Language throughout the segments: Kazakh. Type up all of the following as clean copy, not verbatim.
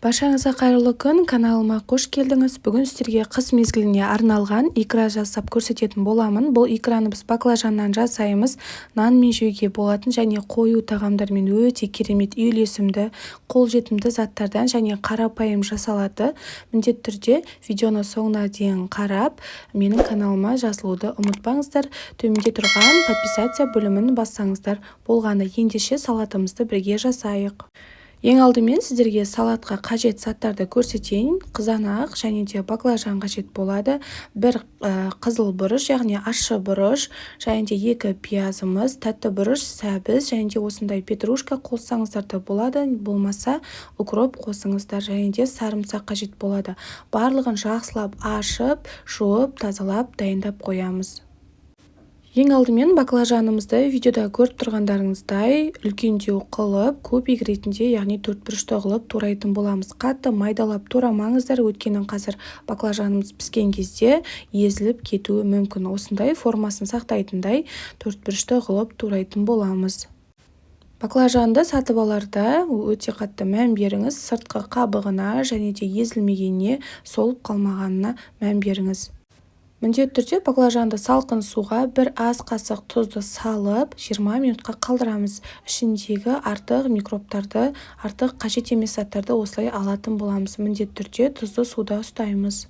Баршаңызға қайырлы күн, каналыма қош келдіңіз. Бүгін сіздерге қыс мезгіліне арналған икра жасап көрсететін боламын. Бұл икраны біз баклажаннан жасаймыз. Нанмен жеуге болатын және қою тағамдармен өте керемет үйлесімді, қолжетімді заттардан және қарапайым жасалады. Міндетті түрде видеоны соңына дейін қарап, менің каналыма жазылуды ұмытпаңыздар. Төменде тұрған подписация бөлімін бассаңыздар болғаны. Ендеше салатымызды бірге жасайық. Ең алдымен сіздерге салатқа қажет заттарды көрсетейін. Қызанақ және де баклажан қажет болады. Бір қызыл бұрыш, яғни ащы бұрыш, және де 2 пиязымыз, тәтті бұрыш, сәбіз, және де осындай петрушка қоссаңыздар да болады. Болмаса укроп қосыңыздар, және де сарымсақ қажет болады. Барлығын жақсылап ашып, жуып, тазалап, дайындап қоямыз. Ең алдымен баклажанымызды видеода көріп тұрғандарыңыздай үлкендеу қылып, кубик ретінде, яғни 4 бұрышты қылып турайтын боламыз. Қатты майдалап турамаңыздар, өйткені қазір баклажанымыз піскен кезде езіліп кетуі мүмкін. Осындай формасын сақтайтындай 4 бұрышты қылып турайтын боламыз. Баклажанды сатып аларда өте қатты мән беріңіз, сыртқы қабығына және де езілмегеніне, солып қалмағанына мән беріңіз. Міндетті түрде баклажанды салқын суға бір ас қасық тұзды салып 20 минутқа қалдырамыз. Ішіндегі артық микробтарды, артық қажет емес заттарды осылай алатын боламыз. Міндетті түрде тұзды суда ұстаймыз.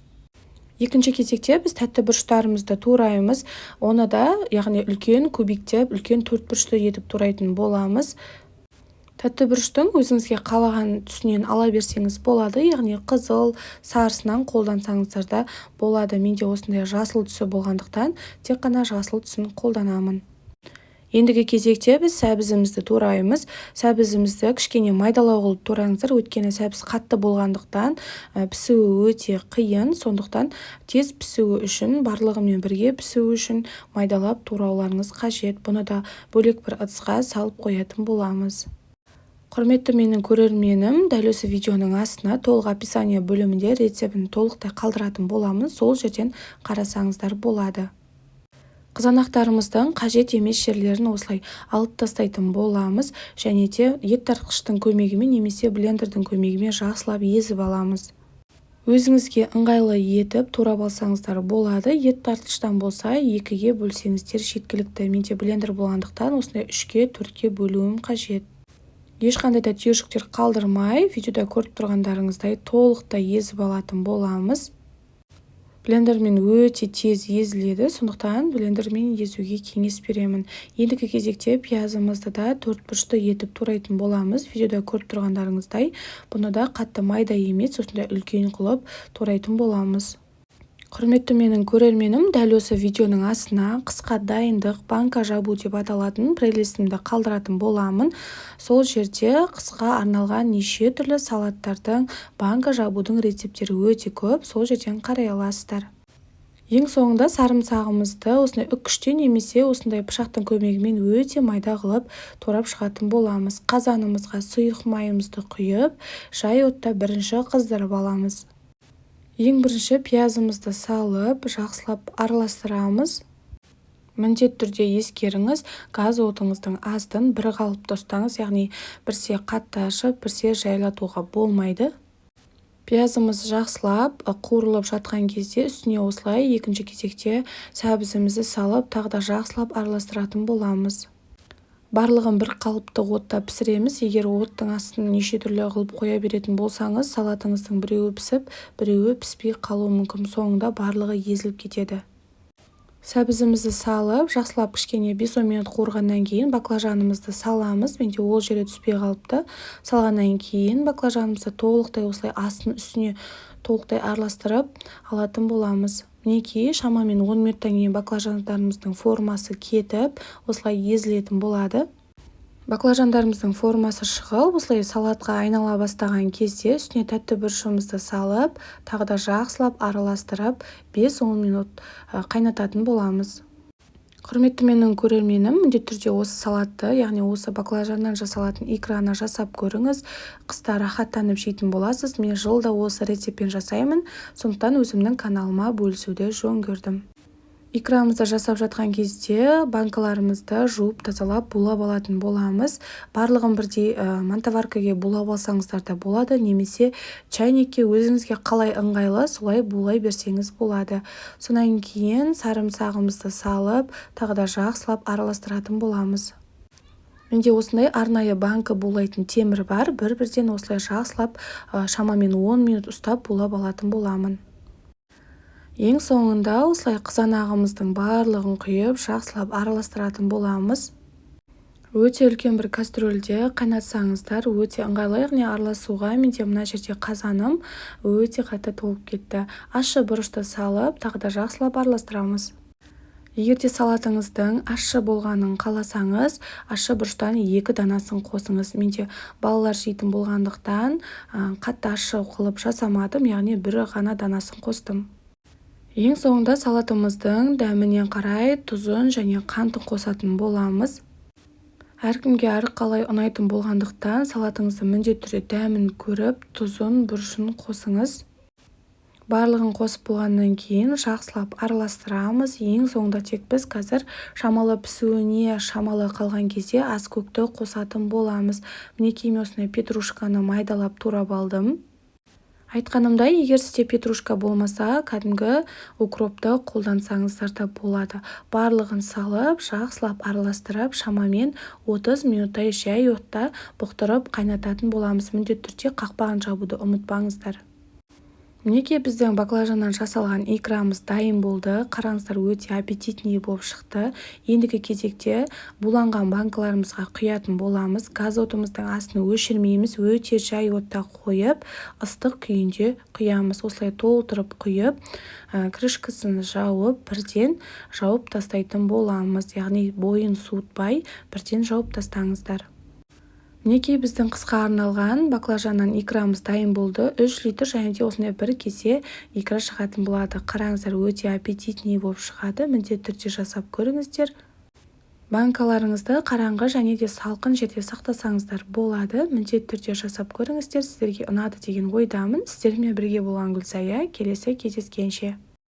Екінші кезекте біз тәтті бұрыштарымызды тураймыз. Оны да, яғни үлкен кубиктеп, үлкен 4 бұрышты етіп турайтын боламыз. Тәтті бұрыштың өзіңізге қалаған түсінен ала берсеңіз болады, яғни қызыл, сарысынан қолдансаңыздар да болады. Менде осындай жасыл түсі болғандықтан тек қана жасыл түсін қолданамын. Ендігі кезекте біз сәбізімізді тураймыз. Сәбізімізді кішкене майдалау қылып тураңыздар, өйткені сәбіз қатты болғандықтан пісуі өте қиын. Сондықтан тез пісуі үшін, барлығымен бірге пісуі үшін майдалап турауларыңыз қажет. Бұны да бөлек бір ыдысқа салып қоятын боламыз. Құрметті менің көрерменім, дәл осы видеоның астына толық описание бөлімінде рецептін толықтай қалдыратын боламын. Сол жерден қарасаңыздар болады. Қызанақтарымыздың қажет емес жерлерін осылай алып тастайтын боламыз, және де ет тартқыштың көмегімен немесе блендердің көмегімен жақсылап езіп аламыз. Өзіңізге ыңғайлы етіп турап алсаңыздар болады. Ет тартқыштан болса 2-ге бөлсеңіздер жеткілікті. Менде блендер болғандықтан осындай 3-ге 4-ге бөлуім қажет. Ешқандай да түйіршіктер қалдырмай, видеода көріп тұрғандарыңыздай толықтай езіп алатын боламыз. Блендермен өте тез езіледі, сондықтан блендермен езуге кеңес беремін. Ендігі кезекте пиязымызды да 4 бұрышты етіп турайтын боламыз. Видеода көріп тұрғандарыңыздай, бұны да қатты майда емес, осындай үлкен қылып турайтын боламыз. Құрметті менің көрерменім, дәл осы видеоның астына қысқа дайындық банка жабу деп аталатын плейлистімді қалдыратын боламын. Сол жерде қысқа арналған неше түрлі салаттардың банка жабудың рецептері өте көп, сол жерден қарай аласыздар. Ең соңында сарымсағымызды осындай үккіштен немесе осындай пышақтың көмегімен өте майда қылып турап шығатын боламыз. Қазанымызға сұйық майымызды құйып, жай отта бірінші қыздырып аламыз. Ең бірінші пиязымызды салып, жақсылап араластырамыз. Міндетті түрде ескеріңіз, газ отыңыздың аздын бір қалыпта ұстаңыз, яғни бірсе қатты ашып, бірсе жайлатуға болмайды. Пиязымыз жақсылап қуырылып жатқан кезде үстіне осылай екінші кезекте сәбізімізді салып, тағы да жақсылап араластыратын боламыз. Барлығын бір қалыпты отта пісіреміз. Егер оттың астын неше түрлі қылып қоя беретін болсаңыз, салатыңыздың біреуі пісіп, біреуі піспей қалуы мүмкін. Соңында барлығы езіліп кетеді. Сәбізімізді салып, жақсылап кішкене 5-10 минут қуырғаннан кейін баклажанымызды саламыз. Менде ол жері түспей қалыпты. Салғаннан кейін баклажанымызды толықтай осылай астын үстіне толықтай араластырып алатын боламыз. Мінекей, шамамен 10 минуттан кейін баклажандарымыздың формасы кетіп, осылай езілетін болады. Баклажандарымыздың формасы шығып, осылай салатқа айнала бастаған кезде үстіне тәтті бұрышымызды салып, тағы да жақсылап араластырып 5-10 минут қайнататын боламыз. Құрметті менің көрерменім, міндетті түрде осы салатты, яғни осы баклажаннан жасалатын икраны жасап көріңіз. Қыста рахаттанып жейтін боласыз. Мен жылда осы рецептпен жасаймын, сондықтан өзімнің каналыма бөлісуді жөн көрдім. Икрамызды жасап жатқан кезде банкаларымызды жуып тазалап булап алатын боламыз. Барлығын бірдей мантоваркаге булап алсаңыздар да болады, немесе чайникке өзіңізге қалай ыңғайлы солай булай берсеңіз болады. Сонан кейін сарымсағымызды салып, тағы да жақсылап араластыратын боламыз. Менде осындай арнайы банка булайтын темір бар. Бір-бірден осылай жақсылап шамамен 10 минут ұстап булап алатын боламын. Ең соңында осылай қызанағымыздың барлығын құйып, жақсылап араластыратын боламыз. Өте үлкен бір кастрөлде қайнатсаңыздар өте ыңғайлы, яғни араласуға. Менде мына жерде қазаным өте қатты толып кетті. Ащы бұрышты салып, тағы да жақсылап араластырамыз. Егерде салатыңыздың ащы болғанын қаласаңыз, ащы бұрыштан 2 данасын қосыңыз. Менде балалар жейтін болғандықтан қатты ащы қылып жасамадым, яғни бір ғана данасын қостым. Ең соңында салатымыздың дәміне қарай тұзын және қантын қосатын боламыз. Әркімге әрқалай ұнайтын болғандықтан салатыңызды міндетті түрде дәмін көріп, тұзын, бұрышын қосыңыз. Барлығын қосып болғаннан кейін жақсылап араластырамыз. Ең соңында тек біз қазір шамалы пісуіне шамалы қалған кезде аскөкті қосатын боламыз. Мінекей мен осындай петрушканы майдалап турап алдым. Айтқанымдай, егер сізде петрушка болмаса, кәдімгі укропты қолдансаңыздар да болады. Барлығын салып, жақсылап араластырып, шамамен 30 минуттай жай отта бұқтырып қайнататын боламыз. Міндетті түрде қақпағын жабуды ұмытпаңыздар. Мінекей біздің баклажаннан жасалған икрамыз дайын болды. Қараңыздар, өте аппетитный болып шықты. Ендігі кезекте буланған банкаларымызға құятын боламыз. Газ отымыздың астын өшірмейміз, өте жай отта қойып, ыстық күйінде құямыз. Осылай толтырып құйып, крышкасын жауып, бірден жауып тастайтын боламыз. Яғни бойын суытпай, бірден жауып тастаңыздар. Мінекей біздің қысқа арналған баклажаннан икрамыз дайын болды. 3 литр және де осындай бір кесе икра шығатын болады. Қараңыздар, өте аппетитный болып шығады. Міндетті түрде жасап көріңіздер. Банкаларыңызды қараңғы және де салқын жерде сақтасаңыздар болады. Міндетті түрде жасап көріңіздер. Сіздерге ұнады деген ойдамын. Сіздермен бірге болған Гүлсая. Келесі кездескенше.